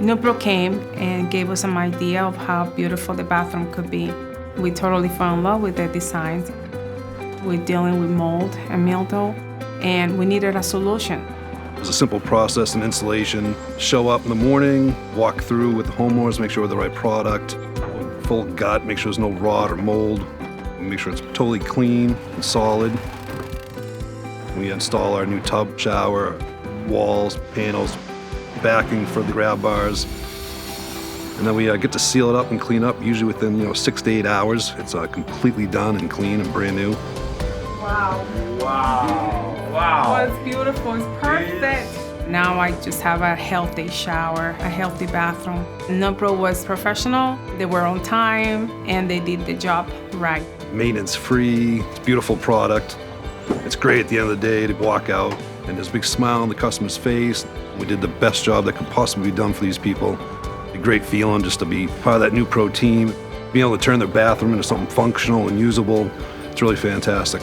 NEWPRO came and gave us some idea of how beautiful the bathroom could be. We totally fell in love with the designs. We're dealing with mold and mildew, and we needed a solution. It was a simple process and installation. Show up in the morning, walk through with the homeowners, make sure we're the right product, full gut, make sure there's no rot or mold, make sure it's totally clean and solid. We install our new tub, shower, walls, panels, backing for the grab bars. And then we get to seal it up and clean up, usually within 6 to 8 hours. It's completely done and clean and brand new. Wow. Wow. Wow. Oh, it's beautiful. It's perfect. Now I just have a healthy shower, a healthy bathroom. NEWPRO was professional. They were on time, and they did the job right. Maintenance free. It's a beautiful product. It's great at the end of the day to walk out and there's a big smile on the customer's face. We did the best job that could possibly be done for these people. A great feeling just to be part of that NEWPRO team, being able to turn their bathroom into something functional and usable. It's really fantastic.